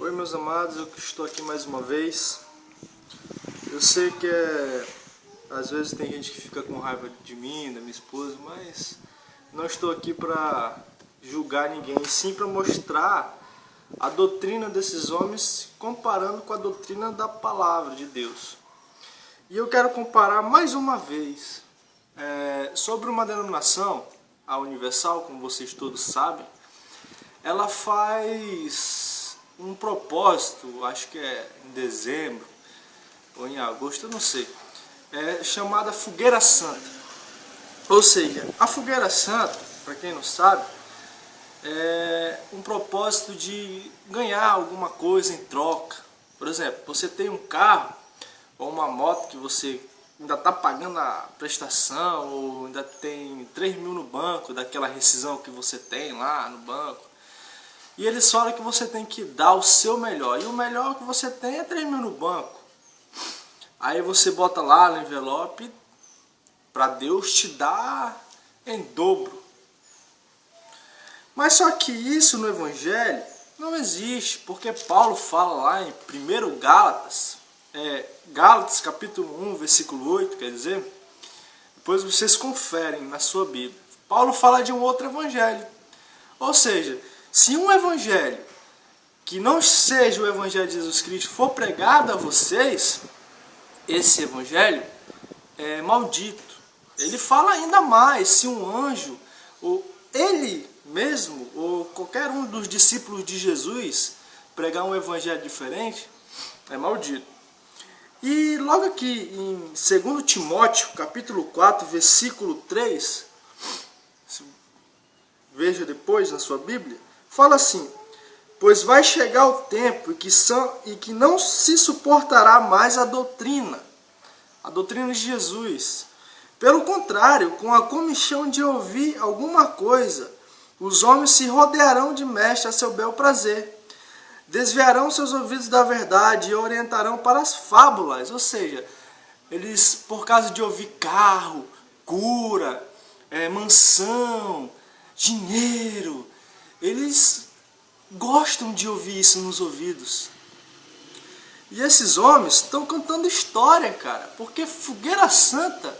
Oi, meus amados, eu estou aqui mais uma vez. Eu sei que às vezes tem gente que fica com raiva de mim, da minha esposa, mas não estou aqui para julgar ninguém, sim para mostrar a doutrina desses homens comparando com a doutrina da palavra de Deus. E eu quero comparar mais uma vez sobre uma denominação, a Universal, como vocês todos sabem. Ela faz um propósito, acho que é em dezembro ou em agosto, eu não sei, chamada Fogueira Santa. Ou seja, a Fogueira Santa, para quem não sabe, é um propósito de ganhar alguma coisa em troca. Por exemplo, você tem um carro ou uma moto que você ainda está pagando a prestação, ou ainda tem 3 mil no banco, daquela rescisão que você tem lá no banco. E eles falam que você tem que dar o seu melhor. E o melhor que você tem é 3 mil no banco. Aí você bota lá no envelope para Deus te dar em dobro. Mas só que isso no Evangelho não existe. Porque Paulo fala lá em 1 Gálatas, Gálatas capítulo 1, versículo 8, quer dizer, depois vocês conferem na sua Bíblia. Paulo fala de um outro Evangelho. Ou seja, se um evangelho que não seja o evangelho de Jesus Cristo for pregado a vocês, esse evangelho é maldito. Ele fala ainda mais, se um anjo, ou ele mesmo, ou qualquer um dos discípulos de Jesus, pregar um evangelho diferente, é maldito. E logo aqui em 2 Timóteo, capítulo 4, versículo 3, veja depois na sua Bíblia, fala assim: pois vai chegar o tempo e que não se suportará mais a doutrina de Jesus. Pelo contrário, com a comichão de ouvir alguma coisa, os homens se rodearão de mestre a seu bel prazer. Desviarão seus ouvidos da verdade e orientarão para as fábulas. Ou seja, eles, por causa de ouvir carro, cura, mansão, dinheiro, eles gostam de ouvir isso nos ouvidos. E esses homens estão contando história, cara, porque fogueira santa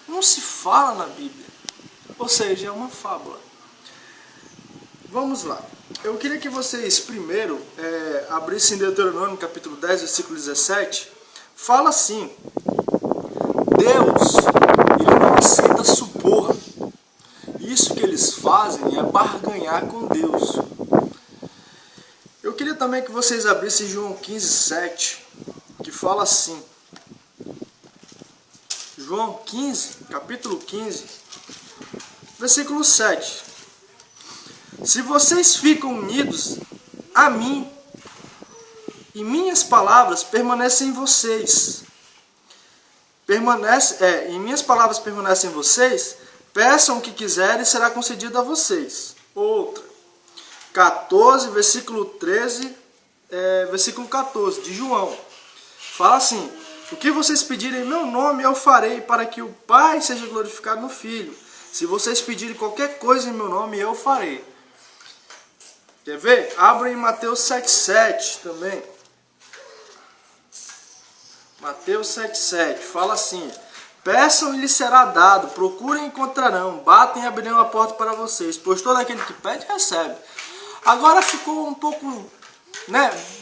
não se fala na Bíblia. Ou seja, é uma fábula. Vamos lá. Eu queria que vocês primeiro abrissem Deuteronômio capítulo 10, versículo 17. Fala assim: Deus, ele não aceita suborno. Isso que eles fazem é barganhar com Deus. Eu queria também que vocês abrissem João 15, 7, que fala assim. João 15, capítulo 15, versículo 7. Se vocês ficam unidos a mim, e minhas palavras permanecem em vocês, e minhas palavras permanecem em vocês, peçam o que quiserem e será concedido a vocês. Outra. 14, versículo 13, versículo 14, de João. Fala assim: o que vocês pedirem em meu nome eu farei, para que o Pai seja glorificado no Filho. Se vocês pedirem qualquer coisa em meu nome, eu farei. Quer ver? Abra em Mateus 7,7 também. Mateus 7,7 fala assim: peçam e lhes será dado, procurem e encontrarão, batem e abrirão a porta para vocês, pois todo aquele que pede, recebe. Agora ficou um pouco,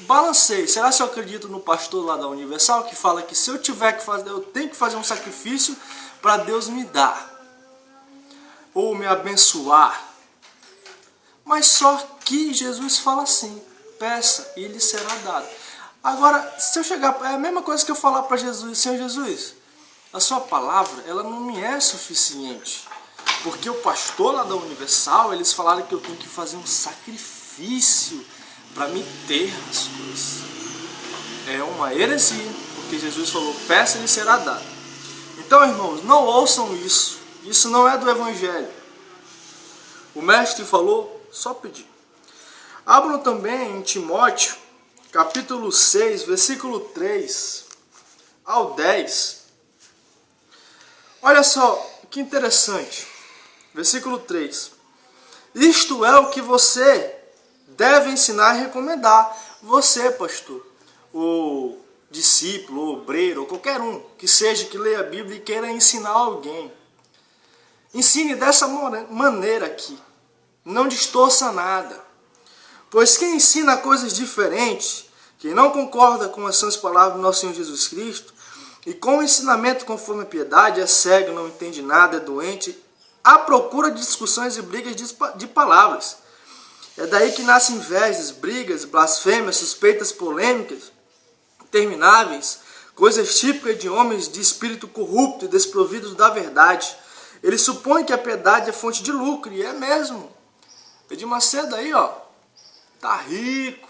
balancei. Será que eu acredito no pastor lá da Universal, que fala que se eu tiver que fazer, eu tenho que fazer um sacrifício para Deus me dar, ou me abençoar? Mas só que Jesus fala assim: peça e lhe será dado. Agora, se eu chegar, é a mesma coisa que eu falar para Jesus: Senhor Jesus, a sua palavra, ela não me é suficiente. Porque o pastor lá da Universal, eles falaram que eu tenho que fazer um sacrifício para me ter as coisas. É uma heresia, porque Jesus falou: peça e lhe será dado. Então, irmãos, não ouçam isso. Isso não é do Evangelho. O mestre falou: só pedir. Abram também em Timóteo, capítulo 6, versículo 3 ao 10. Olha só, que interessante. Versículo 3. Isto é o que você deve ensinar e recomendar. Você, pastor, ou discípulo, ou obreiro, ou qualquer um que seja que leia a Bíblia e queira ensinar alguém. Ensine dessa maneira aqui. Não distorça nada. Pois quem ensina coisas diferentes, quem não concorda com as sãs palavras do nosso Senhor Jesus Cristo, e com o ensinamento conforme a piedade, é cego, não entende nada, é doente, à procura de discussões e brigas de palavras. É daí que nascem invejas, brigas, blasfêmias, suspeitas, polêmicas, intermináveis, coisas típicas de homens de espírito corrupto e desprovidos da verdade. Eles supõem que a piedade é fonte de lucro, e é mesmo. Edir Macedo aí, ó, tá rico.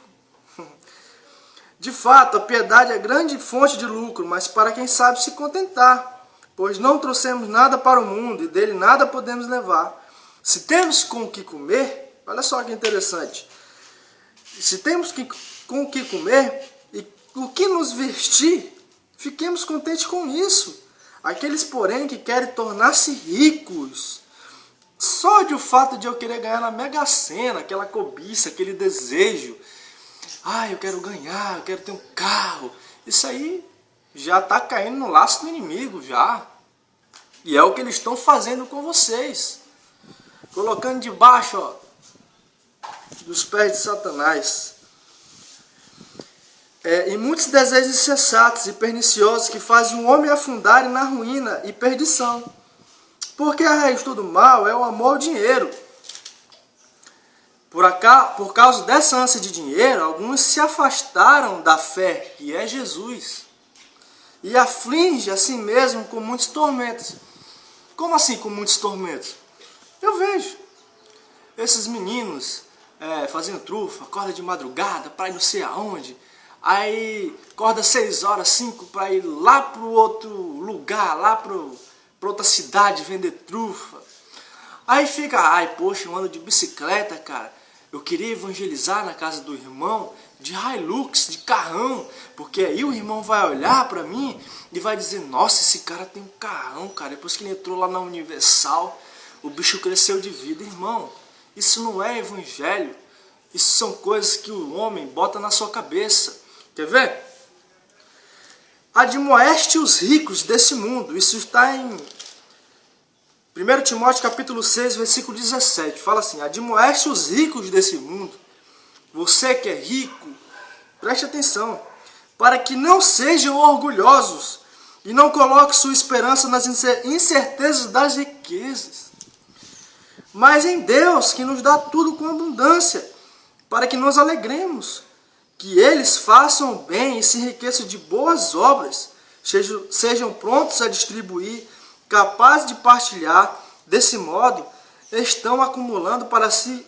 De fato, a piedade é grande fonte de lucro, mas para quem sabe se contentar, pois não trouxemos nada para o mundo e dele nada podemos levar. Se temos com o que comer, olha só que interessante, se temos com o que comer e o que nos vestir, fiquemos contentes com isso. Aqueles, porém, que querem tornar-se ricos, só de o fato de eu querer ganhar na Mega Sena, aquela cobiça, aquele desejo, eu quero ganhar, eu quero ter um carro, isso aí já está caindo no laço do inimigo, já. E é o que eles estão fazendo com vocês, colocando debaixo, ó, dos pés de Satanás. E muitos desejos insensatos e perniciosos que fazem o homem afundar na ruína e perdição. Porque a raiz de todo mal é o amor ao dinheiro. Por causa dessa ânsia de dinheiro, alguns se afastaram da fé, que é Jesus, e aflige a si mesmo com muitos tormentos. Como assim com muitos tormentos? Eu vejo esses meninos fazendo trufa, acorda de madrugada para ir não sei aonde, aí acorda 6 horas, 5 para ir lá para o outro lugar, lá para outra cidade vender trufa. Aí fica, poxa, eu ando de bicicleta, cara. Eu queria evangelizar na casa do irmão de Hilux, de carrão, porque aí o irmão vai olhar para mim e vai dizer, nossa, esse cara tem um carrão, cara. Depois que ele entrou lá na Universal, o bicho cresceu de vida. Irmão, isso não é evangelho. Isso são coisas que o homem bota na sua cabeça. Quer ver? Admoeste os ricos desse mundo. Isso está em 1 Timóteo capítulo 6, versículo 17. Fala assim, admoeste os ricos desse mundo. Você que é rico, preste atenção. Para que não sejam orgulhosos e não coloque sua esperança nas incertezas das riquezas, mas em Deus, que nos dá tudo com abundância, para que nos alegremos. Que eles façam bem e se enriqueçam de boas obras, sejam prontos a distribuir, capazes de partilhar. Desse modo, estão acumulando para si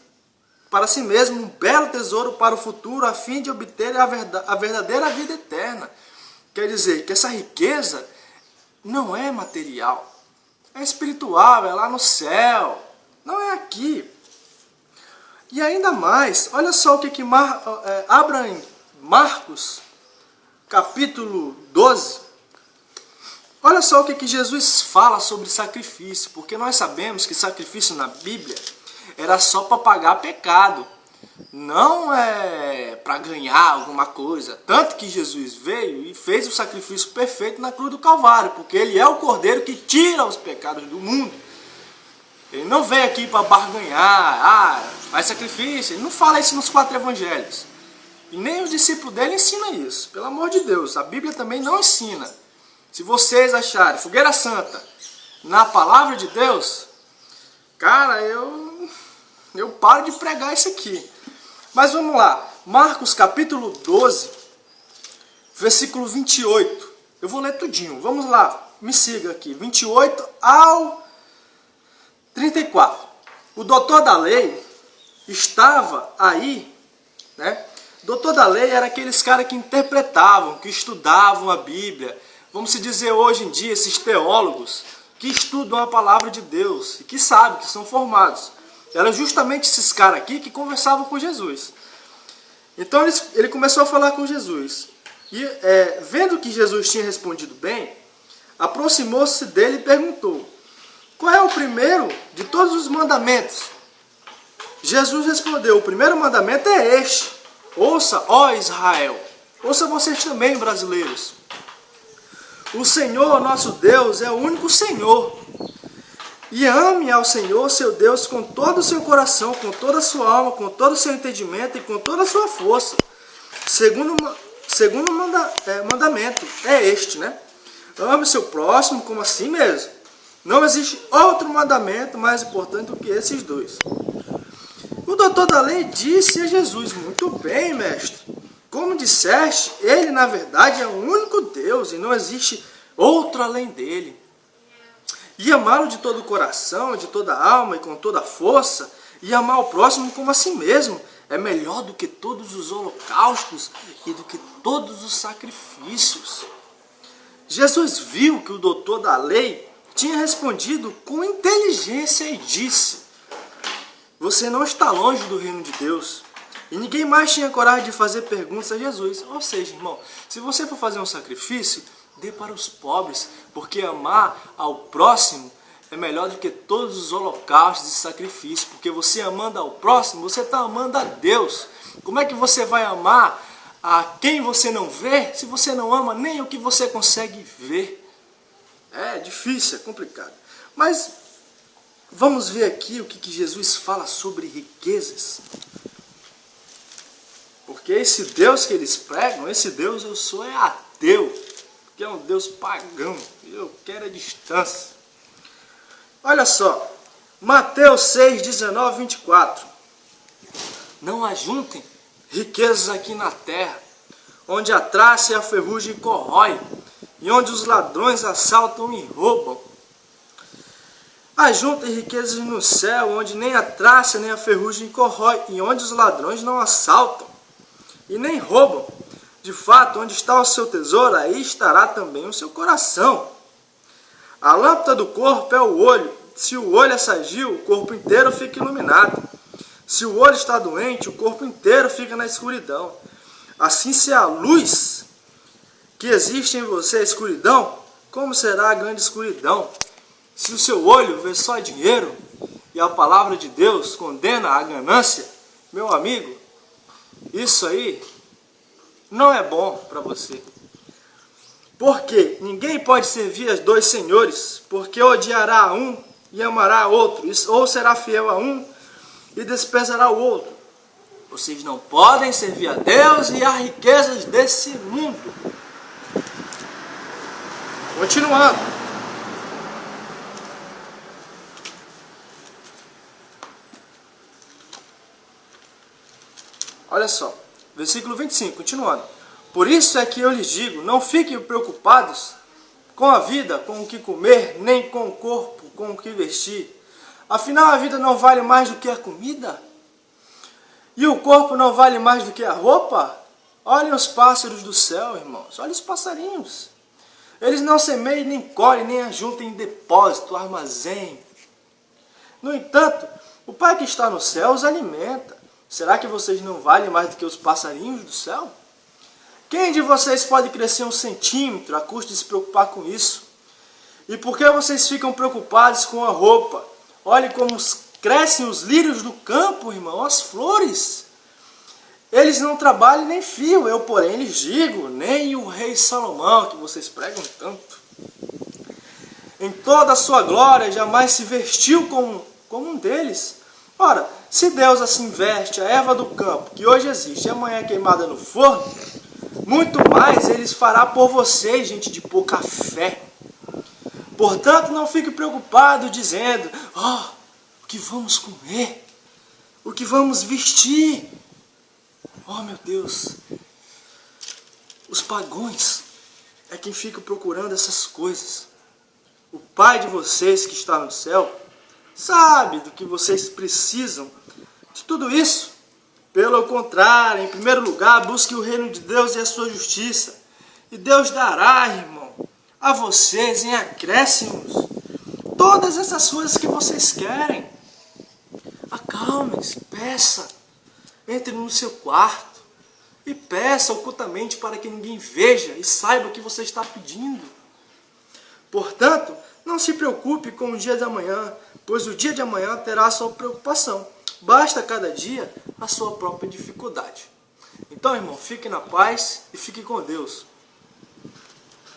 mesmo um belo tesouro para o futuro, a fim de obter a verdadeira vida eterna. Quer dizer que essa riqueza não é material, é espiritual, é lá no céu, não é aqui. E ainda mais, olha só o que abra em Marcos, capítulo 12. Olha só o que Jesus fala sobre sacrifício, porque nós sabemos que sacrifício na Bíblia era só para pagar pecado, não é para ganhar alguma coisa. Tanto que Jesus veio e fez o sacrifício perfeito na cruz do Calvário, porque ele é o Cordeiro que tira os pecados do mundo. Ele não veio aqui para barganhar, faz sacrifício. Ele não fala isso nos 4 evangelhos. E nem os discípulos dele ensinam isso. Pelo amor de Deus, a Bíblia também não ensina. Se vocês acharem fogueira santa na palavra de Deus, cara, eu paro de pregar isso aqui. Mas vamos lá. Marcos capítulo 12, versículo 28. Eu vou ler tudinho. Vamos lá, me siga aqui. 28 ao 34. O doutor da lei estava aí, né? O doutor da lei era aqueles caras que interpretavam, que estudavam a Bíblia. Vamos se dizer hoje em dia, esses teólogos que estudam a palavra de Deus e que sabem, que são formados. Eram justamente esses caras aqui que conversavam com Jesus. Então ele começou a falar com Jesus. E vendo que Jesus tinha respondido bem, aproximou-se dele e perguntou: qual é o primeiro de todos os mandamentos? Jesus respondeu: o primeiro mandamento é este. Ouça, ó Israel. Ouça vocês também, brasileiros. O Senhor, nosso Deus, é o único Senhor. E ame ao Senhor, seu Deus, com todo o seu coração, com toda a sua alma, com todo o seu entendimento e com toda a sua força. Segundo mandamento é este, né? Ame o seu próximo como a si mesmo. Não existe outro mandamento mais importante do que esses dois. O doutor da lei disse a Jesus: muito bem, mestre. Como disseste, ele na verdade é o único Deus e não existe outro além dele. E amá-lo de todo o coração, de toda a alma e com toda a força, e amar o próximo como a si mesmo, é melhor do que todos os holocaustos e do que todos os sacrifícios. Jesus viu que o doutor da lei tinha respondido com inteligência e disse: você não está longe do reino de Deus. E ninguém mais tinha coragem de fazer perguntas a Jesus. Ou seja, irmão, se você for fazer um sacrifício, dê para os pobres, porque amar ao próximo é melhor do que todos os holocaustos e sacrifícios, porque você amando ao próximo, você está amando a Deus. Como é que você vai amar a quem você não vê, se você não ama nem o que você consegue ver? É difícil, é complicado. Mas vamos ver aqui o que Jesus fala sobre riquezas. Porque esse Deus que eles pregam, esse Deus eu sou é ateu, que é um Deus pagão, eu quero a distância. Olha só, Mateus 6, 19, 24. Não ajuntem riquezas aqui na terra, onde a traça e a ferrugem corrói, e onde os ladrões assaltam e roubam. Ajuntem riquezas no céu, onde nem a traça nem a ferrugem corrói, e onde os ladrões não assaltam e nem roubam. De fato, onde está o seu tesouro, aí estará também o seu coração. A lâmpada do corpo é o olho. Se o olho é sadio, o corpo inteiro fica iluminado. Se o olho está doente, o corpo inteiro fica na escuridão. Assim, se a luz que existe em você é escuridão, como será a grande escuridão? Se o seu olho vê só dinheiro e a palavra de Deus condena a ganância, meu amigo, isso aí não é bom para você. Porque ninguém pode servir a dois senhores, porque odiará a um e amará a outro, ou será fiel a um e desprezará o outro. Vocês não podem servir a Deus e às riquezas desse mundo. Continuando. Olha só, versículo 25, continuando. Por isso é que eu lhes digo, não fiquem preocupados com a vida, com o que comer, nem com o corpo, com o que vestir. Afinal, a vida não vale mais do que a comida? E o corpo não vale mais do que a roupa? Olhem os pássaros do céu, irmãos. Olhem os passarinhos. Eles não semeiam, nem colhem, nem ajuntam em depósito, armazém. No entanto, o Pai que está no céu os alimenta. Será que vocês não valem mais do que os passarinhos do céu? Quem de vocês pode crescer 1 centímetro a custo de se preocupar com isso? E por que vocês ficam preocupados com a roupa? Olhe como crescem os lírios do campo, irmão, as flores. Eles não trabalham nem fiam, eu, porém, lhes digo, nem o rei Salomão, que vocês pregam tanto, em toda a sua glória, jamais se vestiu como um deles. Ora, se Deus assim veste a erva do campo, que hoje existe e amanhã é queimada no forno, muito mais Ele fará por vocês, gente de pouca fé. Portanto, não fique preocupado dizendo, o que vamos comer? O que vamos vestir? Oh, meu Deus! Os pagãos é quem fica procurando essas coisas. O Pai de vocês que está no céu sabe do que vocês precisam de tudo isso. Pelo contrário, em primeiro lugar, busque o reino de Deus e a sua justiça. E Deus dará, irmão, a vocês em acréscimos todas essas coisas que vocês querem. Acalme-se, peça. Entre no seu quarto e peça ocultamente para que ninguém veja e saiba o que você está pedindo. Portanto, não se preocupe com o dia de amanhã, pois o dia de amanhã terá a sua preocupação. Basta cada dia a sua própria dificuldade. Então, irmão, fique na paz e fique com Deus.